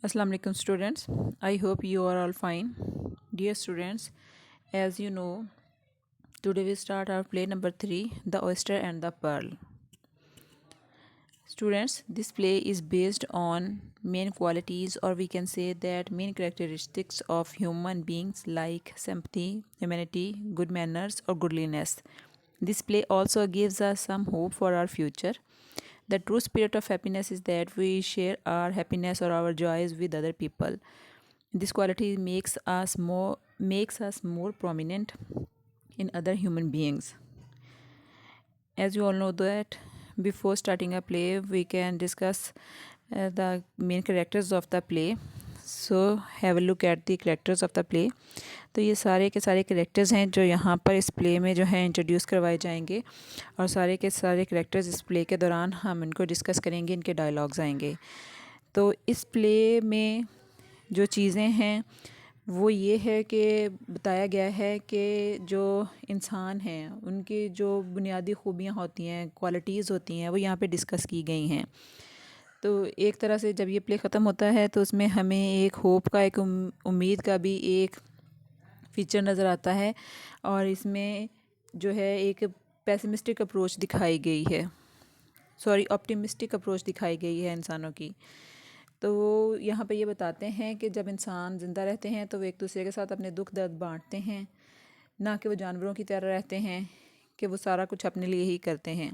Assalamu alaikum students. I hope you are all fine. Dear students, as you know, today we start our play number 3, The Oyster and the Pearl. Students, this play is based on main qualities, or we can say that main characteristics of human beings like sympathy, humanity, good manners or goodliness. This play also gives us some hope for our future. The true spirit of happiness is that we share our happiness or our joys with other people. This quality makes us more prominent in other human beings. As you all know that before starting a play, we can discuss the main characters of the play. So have a look at the characters of the play. तो ये सारे के सारे characters हैं जो यहाँ पर इस प्ले में जो है इंट्रोड्यूस करवाए जाएंगे, और सारे के सारे करेक्टर्स इस प्ले के दौरान हम इनको डिस्कस करेंगे, इनके डायलॉग्स आएंगे। तो इस प्ले में जो चीज़ें हैं वो ये है कि बताया गया है कि जो इंसान हैं उनकी जो बुनियादी खूबियाँ होती हैं, क्वालिटीज़ होती हैं, वो यहाँ पे डिस्कस की गई हैं। तो एक तरह से जब ये प्ले ख़त्म होता है तो उसमें हमें एक होप का, एक उम्मीद का भी एक फीचर नज़र आता है, और इसमें जो है एक पेसिमिस्टिक अप्रोच दिखाई गई है, ऑप्टिमिस्टिक अप्रोच दिखाई गई है इंसानों की। तो वो यहाँ पे ये बताते हैं कि जब इंसान ज़िंदा रहते हैं तो वो एक दूसरे के साथ अपने दुख दर्द बांटते हैं, ना कि वो जानवरों की तरह रहते हैं कि वो सारा कुछ अपने लिए ही करते हैं।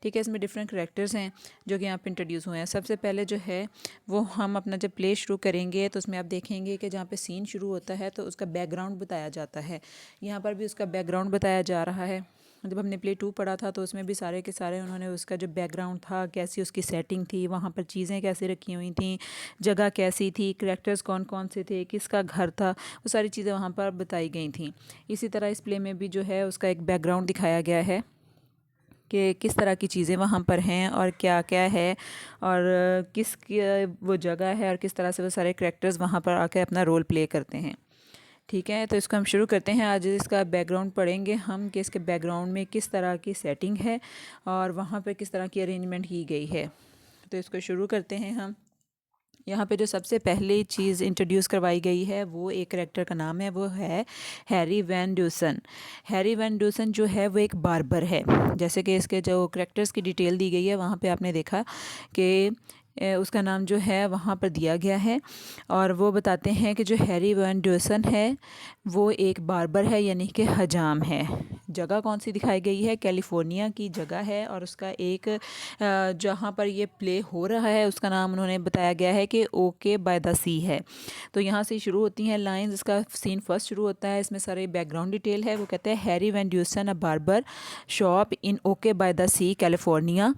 ठीक है, इसमें डिफरेंट करेक्टर्स हैं जो कि यहाँ पे इंट्रोड्यूस हुए हैं। सबसे पहले जो है वो हम अपना जब प्ले शुरू करेंगे तो उसमें आप देखेंगे कि जहाँ पे सीन शुरू होता है तो उसका बैकग्राउंड बताया जाता है। यहाँ पर भी उसका बैकग्राउंड बताया जा रहा है। जब हमने प्ले 2 पढ़ा था तो उसमें भी सारे के सारे उन्होंने उसका जो बैकग्राउंड था, कैसी उसकी सेटिंग थी, वहाँ पर चीज़ें कैसे रखी हुई थी, जगह कैसी थी, करेक्टर्स कौन कौन से थे, किसका घर था, वो सारी चीज़ें वहाँ पर बताई गई थी। इसी तरह इस प्ले में भी जो है उसका एक बैकग्राउंड दिखाया गया है कि किस तरह की चीज़ें वहाँ पर हैं और क्या क्या है, और किस वो जगह है, और किस तरह से वो सारे करेक्टर्स वहाँ पर आकर अपना रोल प्ले करते हैं। ठीक है, तो इसको हम शुरू करते हैं। आज इसका बैकग्राउंड पढ़ेंगे हम कि इसके बैकग्राउंड में किस तरह की सेटिंग है और वहाँ पर किस तरह की अरेंजमेंट की गई है। तो इसको शुरू करते हैं हम। यहाँ पे जो सबसे पहली चीज़ इंट्रोड्यूस करवाई गई है वो एक करेक्टर का नाम है, वो है Harry Van Deusen. Harry Van Deusen जो है वो एक बार्बर है। जैसे कि इसके जो करेक्टर्स की डिटेल दी गई है वहाँ पे आपने देखा कि उसका नाम जो है वहाँ पर दिया गया है, और वो बताते हैं कि जो हैरी वैन ड्यूसन है वो एक बार्बर है, यानी कि हजाम है। जगह कौन सी दिखाई गई है? कैलिफोर्निया की जगह है, और उसका एक जहाँ पर ये प्ले हो रहा है उसका नाम उन्होंने बताया गया है कि ओके बाय द सी है। तो यहाँ से शुरू होती हैं लाइंस। इसका सीन फर्स्ट शुरू होता है, इसमें सारे बैकग्राउंड डिटेल है। वो कहते हैं Harry Van Deusen a barber shop in okay by the sea California,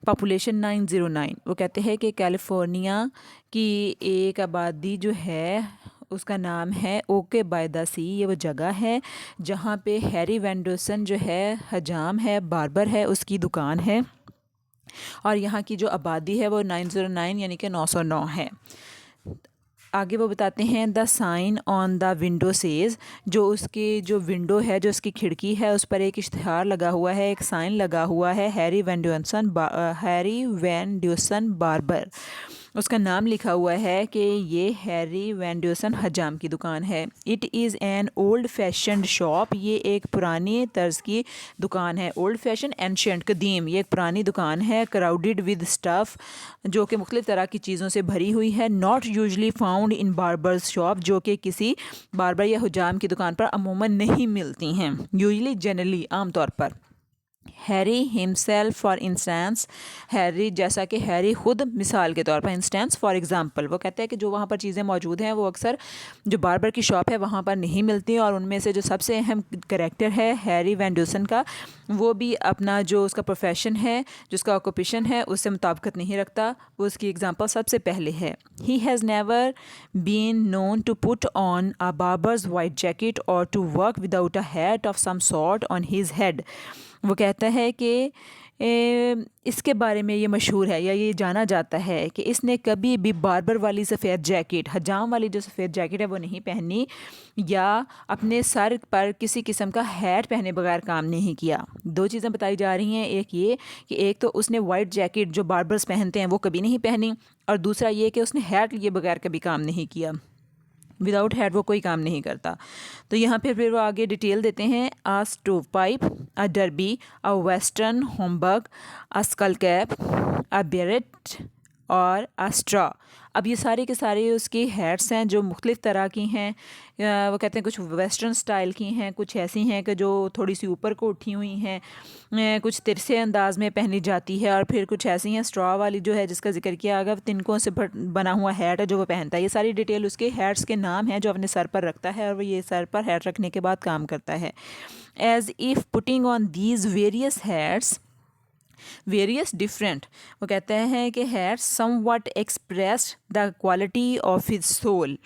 population 909। वो कहते हैं कि कैलिफोर्निया की एक आबादी जो है उसका नाम है ओके बाय द सी। ये वो जगह है जहाँ पे हैरी वैन ड्यूसन जो है हजाम है, बार्बर है, उसकी दुकान है, और यहाँ की जो आबादी है वो 909 यानी कि 909 है। आगे वो बताते हैं the sign on the window says, जो उसकी जो विंडो है, जो उसकी खिड़की है, उस पर एक इश्तिहार लगा हुआ है, एक साइन लगा हुआ है, हैरी वैन ड्यूसन बार्बर। उसका नाम लिखा हुआ है कि ये हैरी वैन ड्यूसन हजाम की दुकान है। It is an old fashion shop, ये एक पुरानी तर्ज की दुकान है। ओल्ड फैशन, एंशियंट, कदीम, ये एक पुरानी दुकान है। क्राउडेड विद स्टफ़, जो कि मुख्तलिफ़ तरह की चीज़ों से भरी हुई है। Not usually found in barbers shop, जो कि किसी बार्बर या हुजाम की दुकान पर अमूमन नहीं मिलती हैं। यूजली, जनरली, आम तौर पर। Harry himself for instance, Harry जैसा कि हैरी खुद मिसाल के तौर पर, इंस्टेंस फॉर एग्जांपल। वो कहते हैं कि जो वहाँ पर चीज़ें मौजूद हैं वो अक्सर जो बार्बर की शॉप है वहाँ पर नहीं मिलती, और उनमें से जो सबसे अहम करेक्टर है हैरी वैन ड्यूसन का, वो भी अपना जो उसका प्रोफेशन है, जो उसका ऑक्यूपेशन है, उससे मुताबिकत नहीं रखता। वो उसकी एग्जांपल सबसे पहले है। He has never been known to put on a barber's white jacket और to work without a hat of some sort on his head. वो कहता है कि इसके बारे में ये मशहूर है या ये जाना जाता है कि इसने कभी भी बार्बर वाली सफ़ेद जैकेट, हजाम वाली जो सफ़ेद जैकेट है वो नहीं पहनी, या अपने सर पर किसी किस्म का हैट पहने बगैर काम नहीं किया। दो चीज़ें बताई जा रही हैं, एक ये कि एक तो उसने वाइट जैकेट जो बार्बर्स पहनते हैं वो कभी नहीं पहनी, और दूसरा ये कि उसने हैट लिए बगैर कभी काम नहीं किया। विदाउट हेड वो कोई काम नहीं करता। तो यहाँ पे फिर वो आगे डिटेल देते हैं, a stove pipe, a derby, a western homburg, a skull cap, a beret और अ स्ट्रॉ। अब ये सारे के सारे उसकी हैट्स हैं जो मुख्तलिफ़ तरह की हैं। वो कहते हैं कुछ वेस्टर्न स्टाइल की हैं, कुछ ऐसी हैं कि जो थोड़ी सी ऊपर को उठी हुई हैं, कुछ तिरछे अंदाज में पहनी जाती है, और फिर कुछ ऐसी हैं स्ट्रॉ वाली जो है जिसका जिक्र किया अगर तिनकों से बना हुआ हैट है जो वो पहनता है। ये सारी डिटेल उसके हैट्स के नाम हैं जो अपने सर पर रखता है, और वो ये सर पर हैट रखने के बाद काम करता है। As if putting on these various hats various different, वो कहते हैं कि had somewhat expressed the quality of his soul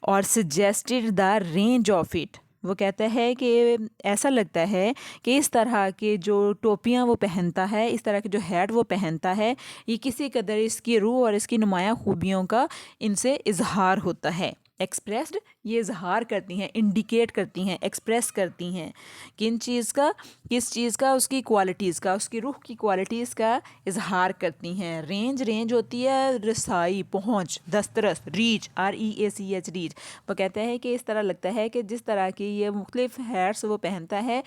और suggested the range of it. वो कहता है कि ऐसा लगता है कि इस तरह के जो टोपियाँ वो पहनता है, इस तरह के जो हैट वो पहनता है, ये किसी कदर इसकी रूह और इसकी नुमायाँ खूबियों का इनसे इजहार होता है। एक्सप्रेस्ड ये इजहार करती हैं, इंडिकेट करती हैं, एक्सप्रेस करती हैं किन चीज़ का, किस चीज़ का, उसकी क्वालिटीज़ का, उसकी रूह की क्वालिटीज़ का इजहार करती हैं। रेंज होती है रसाई, पहुँच, दस्तरस, रीच, REACH, रीच। वो कहते हैं कि इस तरह लगता है कि जिस तरह की ये मुख्तलिफ हैट्स वो पहनता है,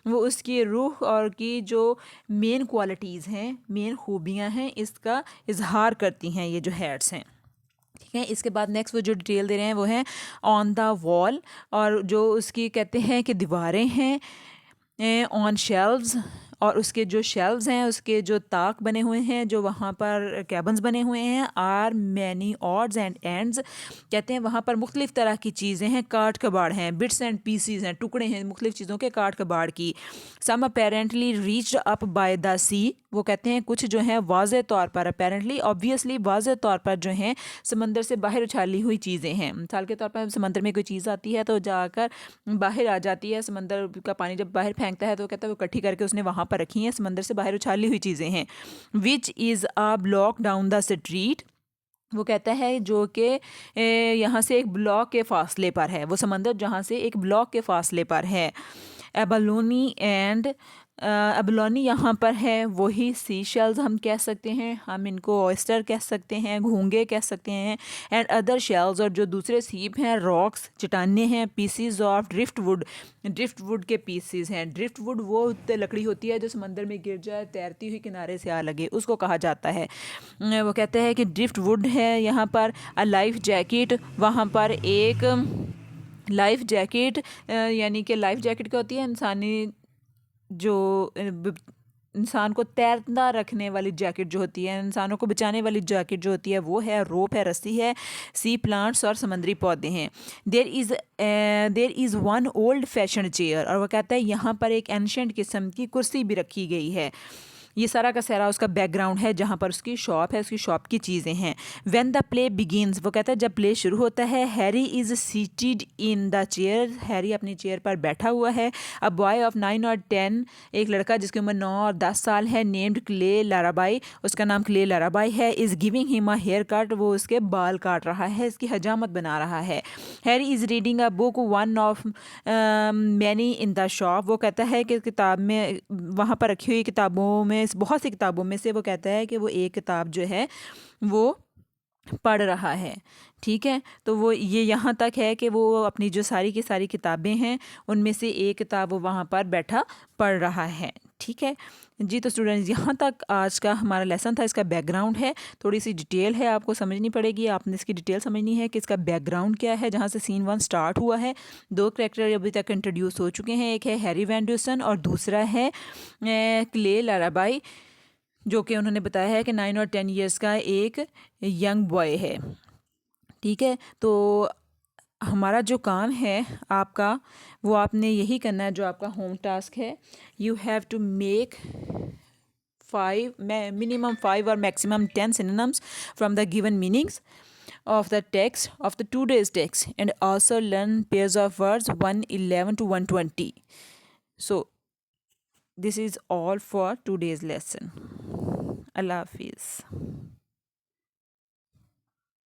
वो उसकी रूह और की जो मेन क्वालिटीज़ हैं, मेन खूबियाँ हैं, इसका इजहार करती हैं ये जो हैट्स हैं। ठीक है, इसके बाद नेक्स्ट वो जो डिटेल दे रहे हैं वो है ऑन द वॉल, और जो उसकी कहते हैं कि दीवारें हैं, ऑन शेल्व्स, और उसके जो शेल्व्स हैं, उसके जो ताक बने हुए हैं, जो वहाँ पर कैबन्स बने हुए हैं, are many odds and ends, कहते हैं वहाँ पर मुख्तलिफ़ तरह की चीज़ें हैं, काट कबाड़ हैं, बिट्स एंड पीसीज हैं, टुकड़े हैं मुख्तलिफ़ चीज़ों के काट कबाड़ की। Some apparently reached up by the sea, वो कहते हैं कुछ जो हैं वाज़े तौर पर, अपेरेंटली ऑब्वियसली वाज़े तौर पर जो हैं समंदर से बाहर उछाली हुई चीज़ें हैं। मिसाल के तौर पर समंदर में कोई चीज़ आती है तो जाकर बाहर आ जाती है, समंदर का पानी जब बाहर फेंकता है तो कहता है वो इकट्ठी करके उसने वहाँ पर रखी हैं, समंदर से बाहर उछाली हुई चीज़ें हैं। Which is a block down the street, वो कहता है जो कि यहाँ से एक ब्लॉक के फासले पर है, वो समंदर जहाँ से एक ब्लॉक के फासले पर है। एबलोनी एंड एबलोनी यहाँ पर है वही सी शेल्स हम कह सकते हैं, हम इनको ऑयस्टर कह सकते हैं, घोंगे कह सकते हैं, एंड अदर शेल्स, और जो दूसरे सीप हैं रॉक्स, चट्टाने हैं, पीसीज ऑफ ड्रिफ्ट वुड के पीसीज हैं। ड्रिफ्ट वुड वो लकड़ी होती है जो समंदर में गिर जाए, तैरती हुई किनारे से आ लगे, उसको कहा जाता है। वो कहते हैं कि ड्रिफ्ट वुड है यहाँ पर। अ लाइफ जैकेट, वहाँ पर एक लाइफ जैकेट, यानी कि लाइफ जैकेट क्या होती है, इंसानी जो इंसान को तैरता रखने वाली जैकेट जो होती है, इंसानों को बचाने वाली जैकेट जो होती है वो है, रोप है, रस्सी है, सी प्लांट्स और समुद्री पौधे हैं। There is one old fashion chair, और वो कहता है यहाँ पर एक एंशेंट किस्म की कुर्सी भी रखी गई है। ये सारा का सारा उसका बैकग्राउंड है जहाँ पर उसकी शॉप है, उसकी शॉप की चीज़ें हैं। व्हेन द प्ले बिगिंस, वो कहता है जब प्ले शुरू होता है, Harry is seated in the chair, Harry अपनी चेयर पर बैठा हुआ है। अ बॉय ऑफ 9 और 10, एक लड़का जिसकी उम्र 9 और 10 साल है, नेम्ड क्ले लाराबाई, उसका नाम क्ले लाराबाई है, is giving him a hair cut, वो उसके बाल काट रहा है, इसकी हजामत बना रहा है। Harry is reading a book one of many in the shop, वो कहता है कि किताब में, वहाँ पर रखी हुई किताबों में, बहुत सी किताबों में से वो कहता है कि वो एक किताब जो है वो पढ़ रहा है। ठीक है, तो वो ये यहाँ तक है कि वो अपनी जो सारी की सारी किताबें हैं उनमें से एक किताब वो वहाँ पर बैठा पढ़ रहा है। ठीक है जी, तो स्टूडेंट्स यहाँ तक आज का हमारा लेसन था। इसका बैकग्राउंड है, थोड़ी सी डिटेल है, आपको समझनी पड़ेगी, आपने इसकी डिटेल समझनी है कि इसका बैकग्राउंड क्या है, जहाँ से सीन 1 स्टार्ट हुआ है। 2 कैरेक्टर अभी तक इंट्रोड्यूस हो चुके हैं, एक है हैरी वैन ड्यूसन और दूसरा है क्ले लाराबाई, जो कि उन्होंने बताया है कि 9 और 10 ईयर्स का एक यंग बॉय है। ठीक है, तो हमारा जो काम है आपका, वो आपने यही करना है, जो आपका होम टास्क है। You have to make 5 minimum 5 और maximum 10 synonyms from the given meanings of the text of the today's text, and also learn pairs of words 111 to 120. So this is all for today's lesson. Allah Hafiz.